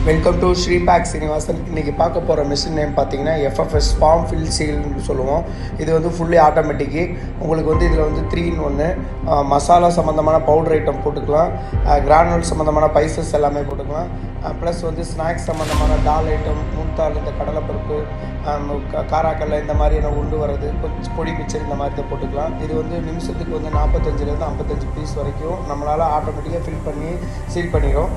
Welcome to ஸ்ரீபேக் Srinivasan. இன்றைக்கி பார்க்க போகிற மிஷின் நேம் பார்த்தீங்கன்னா எஃப்எஃப்எஸ் ஃபார்ம் ஃபில் சீல்னு சொல்லுவோம். இது வந்து ஃபுல்லி ஆட்டோமேட்டிக்கு. உங்களுக்கு வந்து இதில் வந்து 3-in-1 மசாலா சம்மந்தமான பவுடர் ஐட்டம் போட்டுக்கலாம், கிரானுவல் சம்மந்தமான பைசஸ் எல்லாமே போட்டுக்கலாம், ப்ளஸ் வந்து ஸ்நாக்ஸ் சம்மந்தமான தால் ஐட்டம், மூந்தால், இந்த கடலைப்பருப்பு, காராக்கல்ல இந்த மாதிரியான உண்டு வர்றது, கொஞ்சம் பொடி மிச்சர் இந்த மாதிரி தான் போட்டுக்கலாம். இது வந்து நிமிஷத்துக்கு வந்து 45 to 55 பீஸ் வரைக்கும் நம்மளால் ஆட்டோமேட்டிக்காக ஃபில் பண்ணி சீல் பண்ணிடும்.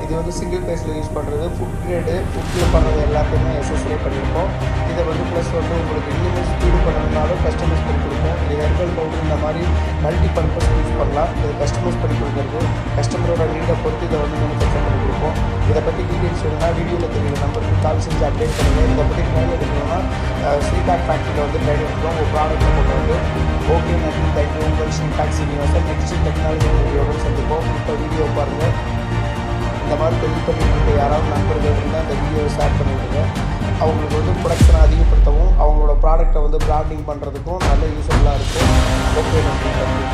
இது வந்து சிங்கிள் பேஸில் யூஸ் பண்ணுறது. ஃபுட் கிரேடு, ஃபுட்டில் பண்ணுறது எல்லாத்தையுமே எஸ்எஸ்ஏ பண்ணியிருக்கோம். இதை வந்து ப்ளஸ் வந்து உங்களுக்கு இன்னுமே ஸ்பீடு பண்ணணுன்னாலும் கஸ்டமைஸ் பண்ணி கொடுப்போம். இது ஹெர்பல் பவுடர் இந்த மாதிரி மல்டி பர்பஸ் யூஸ் பண்ணலாம். இது கஸ்டமைஸ் பண்ணி கொடுக்குறது, கஸ்டமரோட நீடை பொறுத்து இதை வந்து மேனுஃபேக்சர் பண்ணி கொடுப்போம். இதை பற்றி டீட்டெயில்ஸ் வேணும்னா வீடியோவில் தெரியுற நம்பருக்கு கால் செஞ்சு அப்டேட் பண்ணுங்கள். இதை பற்றி ட்ரைன் எடுக்கணும்னா ஸ்ரீபேக் ஃபேக்ட்ரியில் வந்து ட்ரைன் எடுக்கிறோம். உங்கள் ப்ராடக்ட்டை கொண்டு வந்து ஓகே நன்றி, தேங்க்யூ. உங்கள் ஸ்ரீபேக் சீனிவாசன். நெக்ஸ்ட் டெக்னாலஜி வீடியோவில் சந்திப்போம். இப்போ வீடியோ பாருங்கள். இந்த மாதிரி தொழில் பண்ணிட்டு யாராவது நண்பர்கள் இருந்தால் இந்த வீடியோவை ஷேர் பண்ணிவிடுங்க. அவங்களுக்கு வந்து ப்ரொடக்ஷனை அதிகப்படுத்தவும் அவங்களோட ப்ராடக்டை வந்து பிராண்டிங் பண்ணுறதுக்கும் நல்ல யூஸ்ஃபுல்லாக இருக்குது. ஓகே நன்றி, தேங்க்யூ.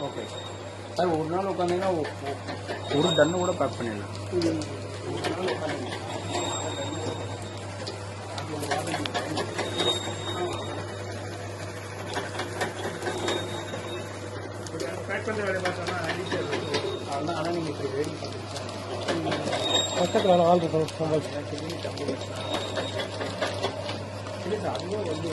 ஓகே சார், ஒரு நாள் உட்காந்தீங்கன்னா ஒரு டன்னு கூட பேக் பண்ணிடலாம். பேக் பண்ணுற வேலை பார்த்தோம்னா அதெல்லாம் ஆனால் நீங்கள் இப்படி வெயிட் பண்ணுறீங்க சார். பக்கத்தில் ஆள் இருக்கும் இல்லை சார், அதுவே வந்து